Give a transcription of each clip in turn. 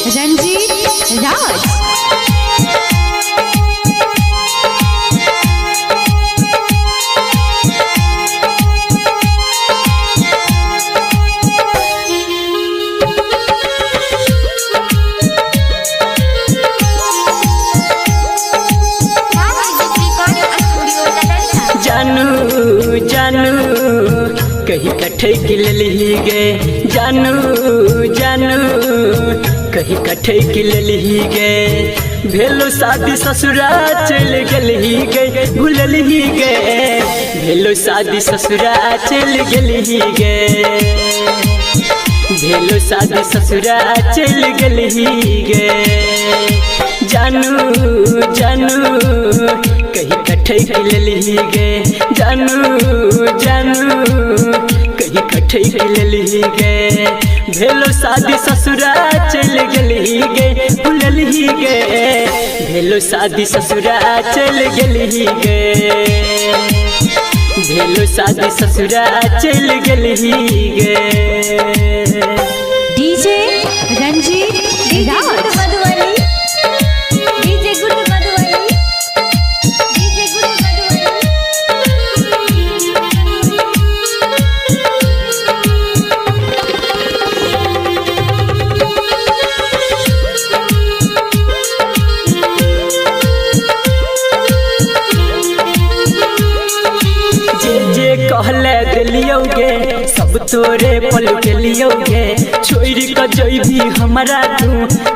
रंजीत राज। जानू जानू कहीं कठे किल ली गे, जानू जानू कहीं कठे किल ली गे। भेलो शादी ससुरा चल गली गे, भूल ही गे। भेलो शादी ससुरा चल गली गे, भेलो शादी ससुरा चल गली गे। जानू जानू कहीं कठे किल ली गे, जानू जानू कहीं कठे किल ली गे। भेलो शादी ससुरा चल गली गे, भूल ही गे। भेलो शादी ससुरा चल गली गे, भेलो शादी ससुरा चल गली गे। डीजे रंजीत राज। कहले दिलियोगे सब तोरे पल के लियोगे, छोड़ कर जइभी हमारा तू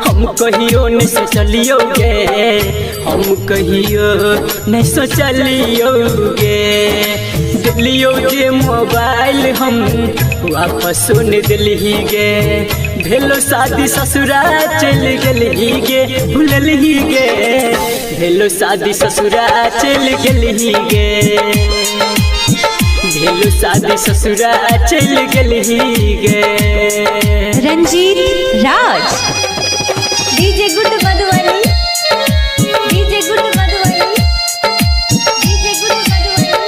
हम कहियो नहीं सोचलियोगे, हम कहियो नहीं सोचलियोगे। दिलियोगे मोबाइल हम वापस सुन दिली गे। भेलो शादी ससुरा चल गली गे, भूल ही गे। भेलो शादी ससुरा चल गली गे, भेलो शादी ससुरा चल गली गे। Ranjeet Raj. DJ good Madhubani, DJ good Madhubani, DJ good Madhubani.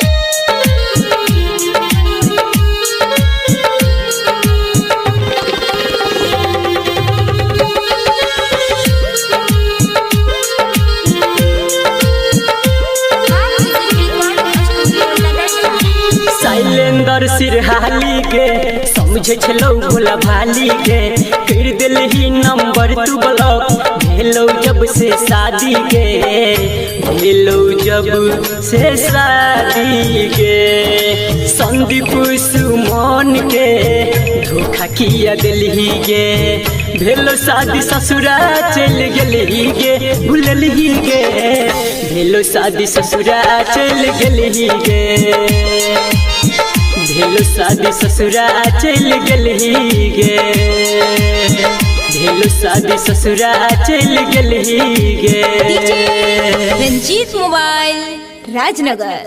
Shailendra सिरहाली गे समझे छलो भोला भाली गे। कर दिल ही नंबर तू ब्लॉक, भेलो जब से शादी गे, भेलो जब से शादी गे। संदीप सुमन के धोखा किया दिली गे। भेलो शादी ससुरा चल गली गे, भूल ही गे। भेलो शादी ससुरा चल गली गे, भेलो शादी ससुरा चल गली गे, भेलो शादी ससुरा चल गली गे। रंजीत मोबाइल राजनगर।